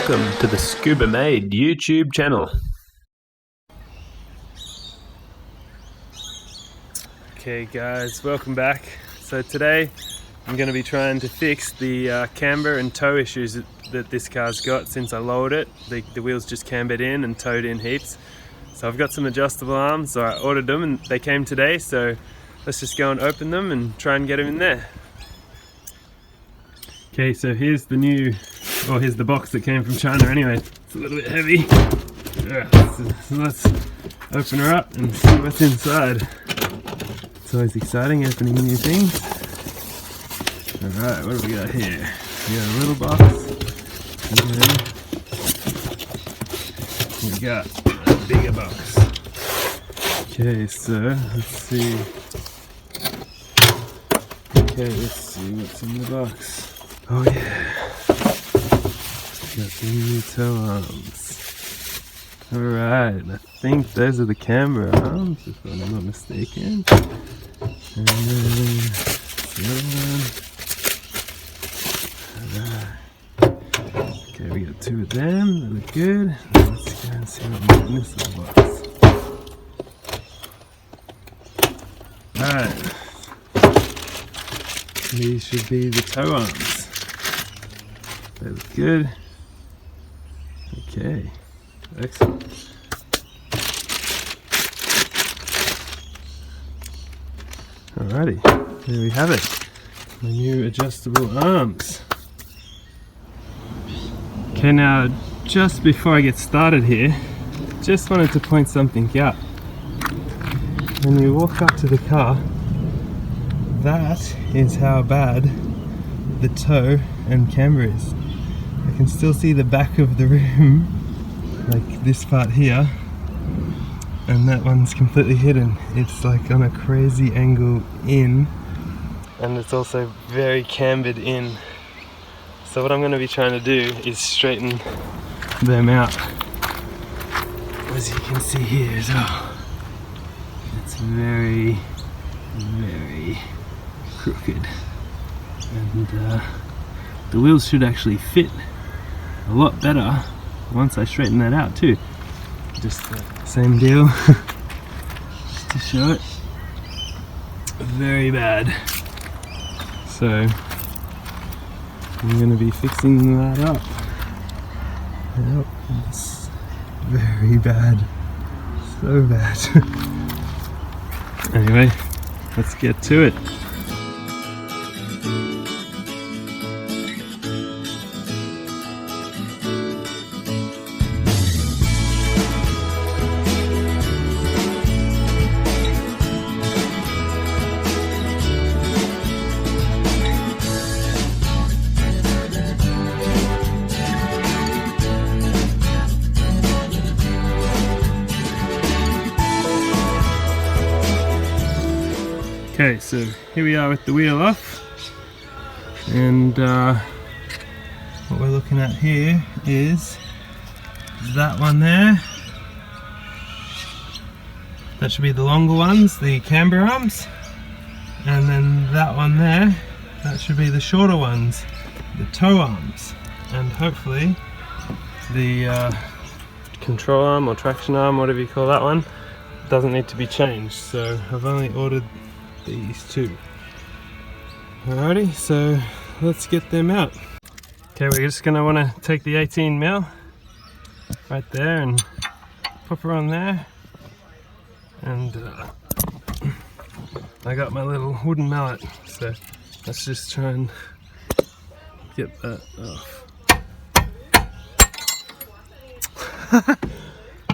Welcome to the Scuba Made YouTube channel. Okay guys, welcome back. So today I'm going to be trying to fix the camber and toe issues that this car's got since I lowered it. The wheels just cambered in and towed in heaps. So I've got some adjustable arms, so I ordered them and they came today, so let's just go and open them and try and get them in there. Okay, so here's the box that came from China anyway. It's a little bit heavy. So let's open her up and see what's inside. It's always exciting opening new things. Alright, what do we got here? We got a little box. And we got a bigger box. Okay, so let's see. Okay, let's see what's in the box. Oh yeah, got the new toe arms. Alright, I think those are the camber arms, if I'm not mistaken. And then the other one. Alright. Okay, we got two of them, they look good. Let's go and see what's in this little box. Alright. These should be the toe arms. They look good. Okay, excellent. Alrighty, there we have it. My new adjustable arms. Okay, now just before I get started here, just wanted to point something out. When we walk up to the car, that is how bad the toe and camber is. I can still see the back of the rim, like this part here, and that one's completely hidden. It's like on a crazy angle in, and it's also very cambered in. So what I'm going to be trying to do is straighten them out, as you can see here as well. It's very, very crooked, and the wheels should actually fit a lot better once I straighten that out too. Just the same deal. Just to show it, very bad. So I'm going to be fixing that up. Yep, it's very bad, so bad. Anyway, let's get to it. Okay, so here we are with the wheel off, and what we're looking at here is that one there. That should be the longer ones, the camber arms, and then that one there, that should be the shorter ones, the toe arms, and hopefully the control arm or traction arm, whatever you call that one, doesn't need to be changed. So I've only ordered these two. Alrighty, so let's get them out. Okay, we're just gonna want to take the 18mm right there and pop her on there, and I got my little wooden mallet, so let's just try and get that off.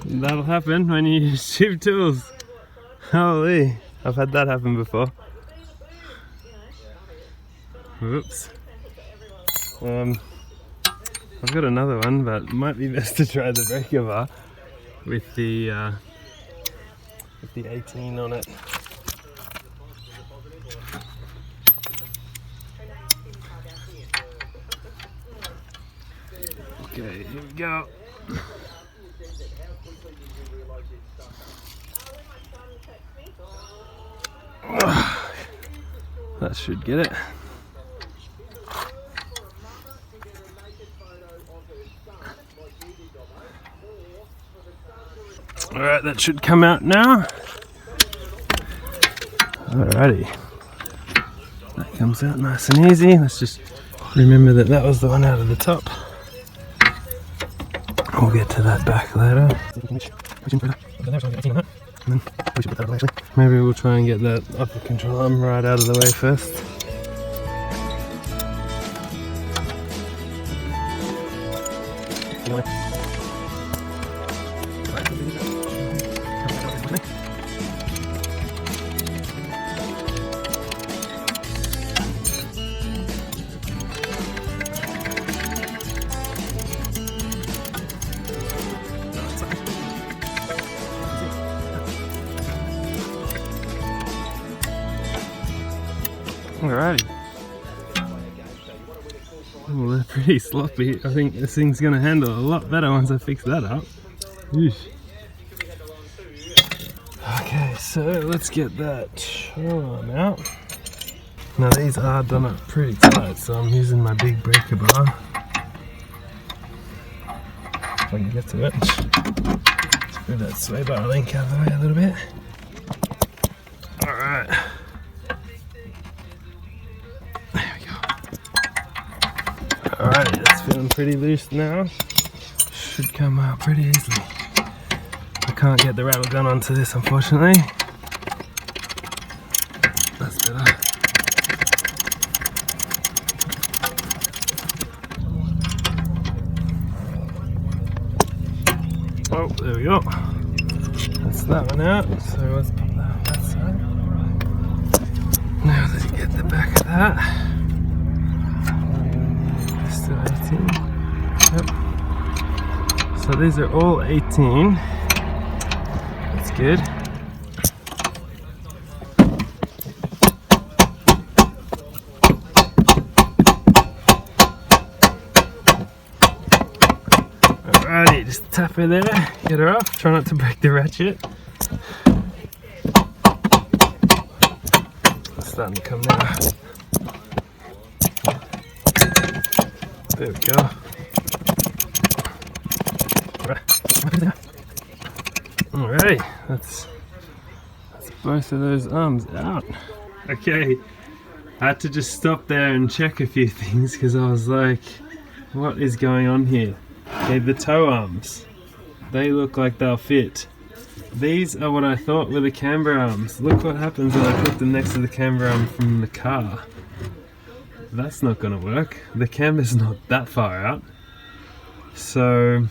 That'll happen when you use cheap tools. Holy, I've had that happen before. Whoops. I've got another one, but it might be best to try the breaker bar with the 18 on it. Okay, here we go. That should get it. Alright, that should come out now. Alrighty. That comes out nice and easy. Let's just remember that that was the one out of the top. We'll get to that back later. Maybe we'll try and get that upper control arm right out of the way first. Alrighty. Oh, they're pretty sloppy. I think this thing's going to handle a lot better once I fix that up. Eesh. Okay, so let's get that arm out. Now these are done up pretty tight, so I'm using my big breaker bar. If I can get to it. Let's move that sway bar link out of the way a little bit. Alright. Alright, it's feeling pretty loose now. Should come out pretty easily. I can't get the rattle gun onto this, unfortunately. That's better. Oh, there we go. That's that one out. So let's pop that on that side. Now let's get the back of that. Still 18. Yep. So these are all 18. That's good. Alrighty, just tap her there, get her off, try not to break the ratchet. It's starting to come now. There we go. Alright, that's both of those arms out. Okay, I had to just stop there and check a few things because I was like, what is going on here? Okay, the toe arms, they look like they'll fit. These are what I thought were the camber arms. Look what happens when I put them next to the camber arm from the car. That's not going to work. The camber's not that far out. So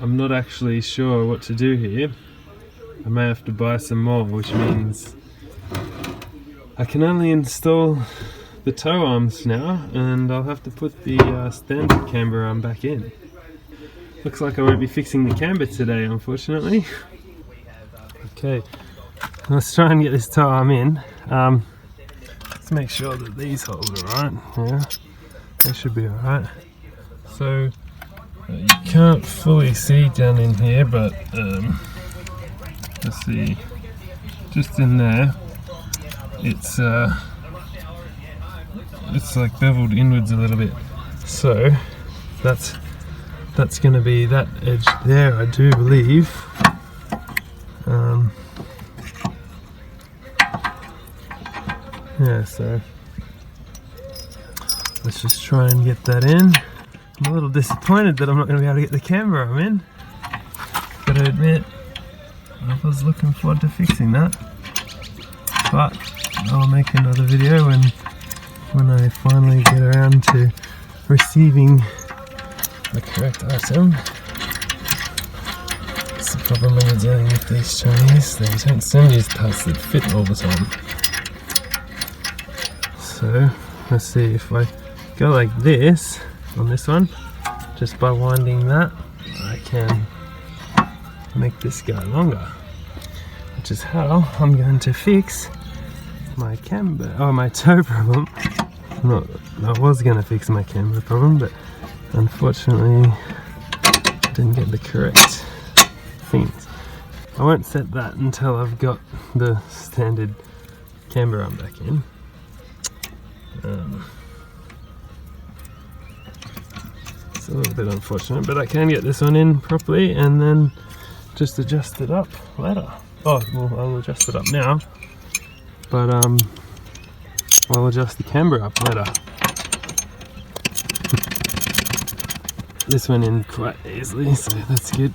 I'm not actually sure what to do here. I may have to buy some more, which means I can only install the toe arms now, and I'll have to put the standard camber arm back in. Looks like I won't be fixing the camber today, unfortunately. Okay, let's try and get this toe arm in. Let's make sure that these hold alright. Yeah, they should be alright. So you can't fully see down in here, but let's see, just in there, it's like beveled inwards a little bit. So that's going to be that edge there, I do believe. Yeah, so let's just try and get that in. I'm a little disappointed that I'm not going to be able to get the camera arm in. Gotta admit, I was looking forward to fixing that. But I'll make another video when I finally get around to receiving the correct item. That's the problem when you're dealing with these Chinese. They don't send you parts that fit all the time. So let's see, if I go like this on this one, just by winding that, I can make this guy longer, which is how I'm going to fix my camber, my toe problem. I was going to fix my camber problem, but unfortunately I didn't get the correct things. I won't set that until I've got the standard camber arm back in. It's a little bit unfortunate, but I can get this one in properly, and then just adjust it up later. Oh, well, I'll adjust it up now, but I'll adjust the camber up later. This went in quite easily, so that's good.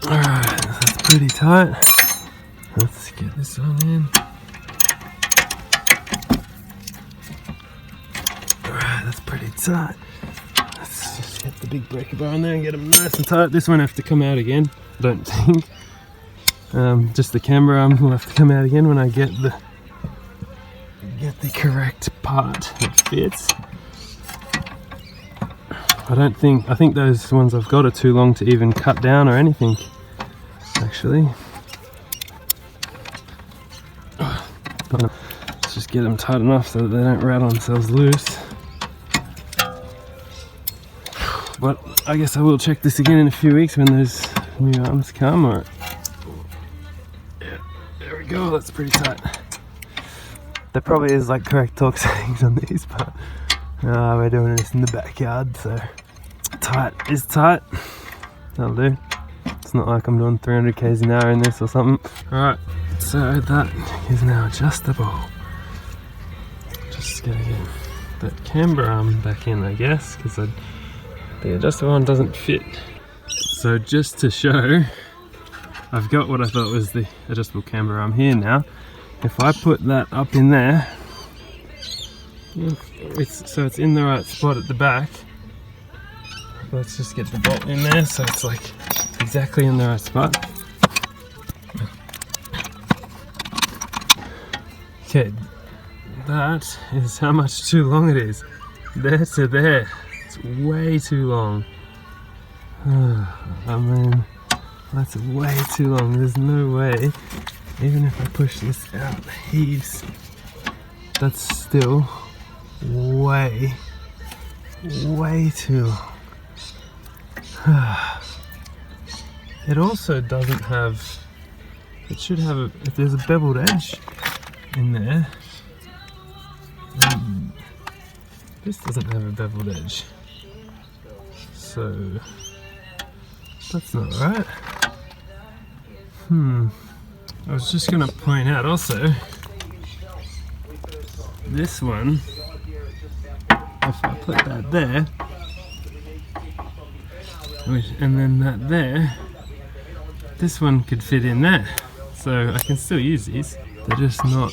Alright, that's pretty tight. Let's get this on in. Alright, that's pretty tight. Let's just get the big breaker bar on there and get them nice and tight. This won't have to come out again, I don't think. Just the camber arm will have to come out again when I get the correct part that fits. I think those ones I've got are too long to even cut down or anything, actually. Let's just get them tight enough so that they don't rattle themselves loose. But I guess I will check this again in a few weeks when those new arms come. Or yeah, there we go, that's pretty tight. There probably is like correct torque settings on these, but we're doing this in the backyard, so tight is tight. That'll do. It's not like I'm doing 300 k's an hour in this or something. Alright, so that is now adjustable. Just gotta get that camber arm back in, I guess, because the adjustable one doesn't fit. So just to show, I've got what I thought was the adjustable camber arm here now. If I put that up in there, so it's in the right spot at the back. Let's just get the bolt in there so it's like exactly in the right spot. Okay, that is how much too long it is. There to there. It's way too long. I mean, that's way too long. There's no way. Even if I push this out heaves, that's still way too long. It also doesn't have, it should have if there's a beveled edge in there. This doesn't have a beveled edge, so that's not right. I was just going to point out also, this one, if I put that there, and then that there, this one could fit in there. So I can still use these, they're just not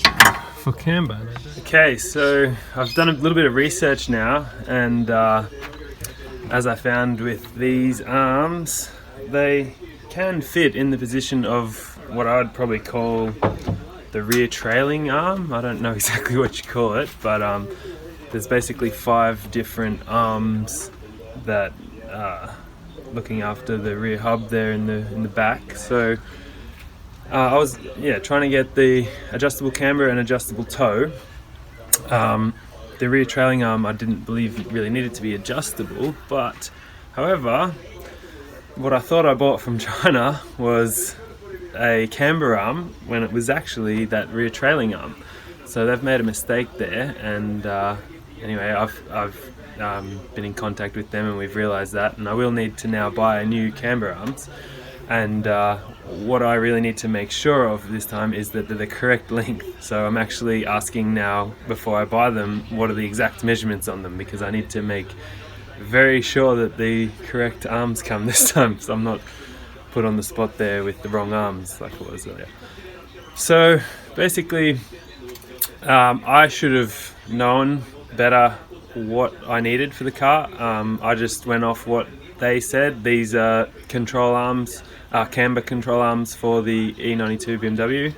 for camber. Okay, so I've done a little bit of research now, and as I found with these arms, they can fit in the position of what I'd probably call the rear trailing arm. I don't know exactly what you call it, but there's basically 5 different arms that are looking after the rear hub there in the back. So I was trying to get the adjustable camber and adjustable toe. The rear trailing arm I didn't believe it really needed to be adjustable, but however, what I thought I bought from China was a camber arm when it was actually that rear trailing arm. So they've made a mistake there, and anyway, I've been in contact with them and we've realized that, and I will need to now buy a new camber arms. And what I really need to make sure of this time is that they're the correct length. So I'm actually asking now, before I buy them, what are the exact measurements on them, because I need to make very sure that the correct arms come this time, so I'm not put on the spot there with the wrong arms like it was earlier. So basically, I should have known better what I needed for the car. I just went off what they said. These are control arms, camber control arms for the E92 BMW,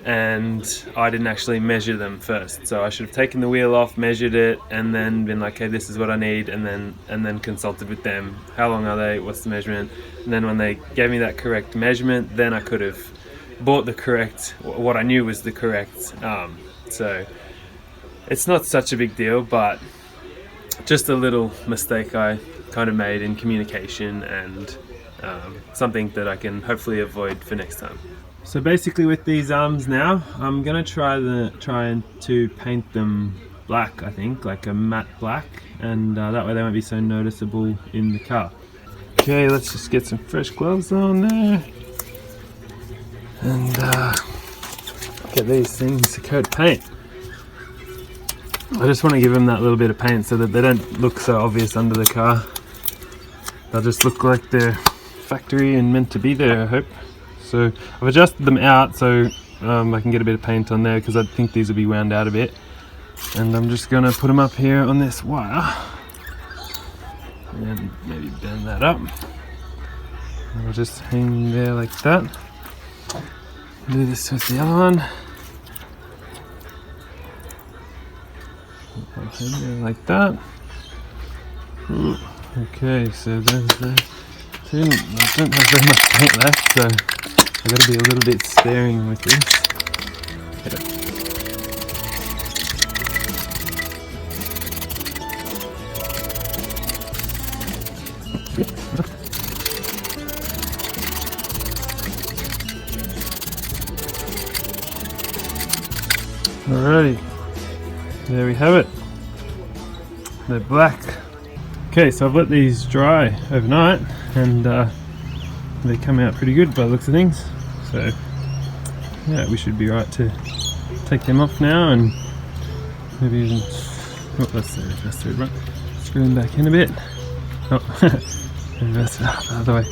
and I didn't actually measure them first. So I should have taken the wheel off, measured it, and then been like, okay, this is what I need, and then consulted with them. How long are they? What's the measurement? And then when they gave me that correct measurement, then I could have bought the correct, what I knew was the correct arm. So it's not such a big deal, but just a little mistake I kind of made in communication, and something that I can hopefully avoid for next time. So basically with these arms now, I'm gonna try to paint them black, I think, like a matte black, and that way they won't be so noticeable in the car. Okay, let's just get some fresh gloves on there and get these things to coat paint. I just want to give them that little bit of paint so that they don't look so obvious under the car. They'll just look like they're factory and meant to be there, I hope. So I've adjusted them out so I can get a bit of paint on there, because I think these will be wound out a bit. And I'm just going to put them up here on this wire and maybe bend that up. I'll just hang there like that. Do this with the other one. I'll hang there like that. Okay, so there's the two. I don't have very much paint left, so I've got to be a little bit sparing with this. Alrighty, there we have it. They're black. Okay, so I've let these dry overnight, and they come out pretty good by the looks of things. So yeah, we should be right to take them off now, and maybe even that's the third one. Screw them back in a bit. Oh, that's the other way.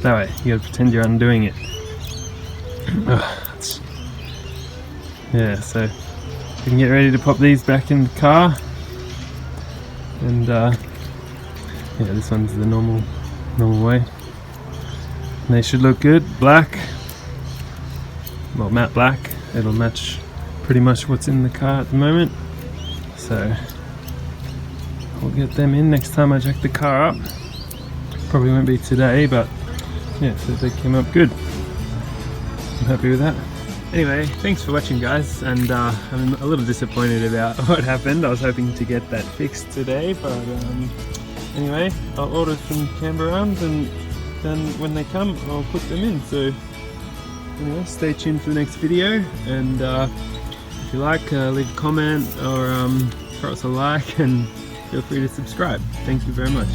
That way, you gotta pretend you're undoing it. Yeah, so we can get ready to pop these back in the car, and yeah, this one's the normal way. And they should look good, black, well, matte black. It'll match pretty much what's in the car at the moment. So I'll get them in next time I jack the car up. Probably won't be today, but yeah, so they came up good. I'm happy with that. Anyway, thanks for watching, guys, and I'm a little disappointed about what happened. I was hoping to get that fixed today, but anyway, I'll order some camber arms, and then when they come I'll put them in. So anyway, stay tuned for the next video, and if you like, leave a comment or throw us a like, and feel free to subscribe. Thank you very much.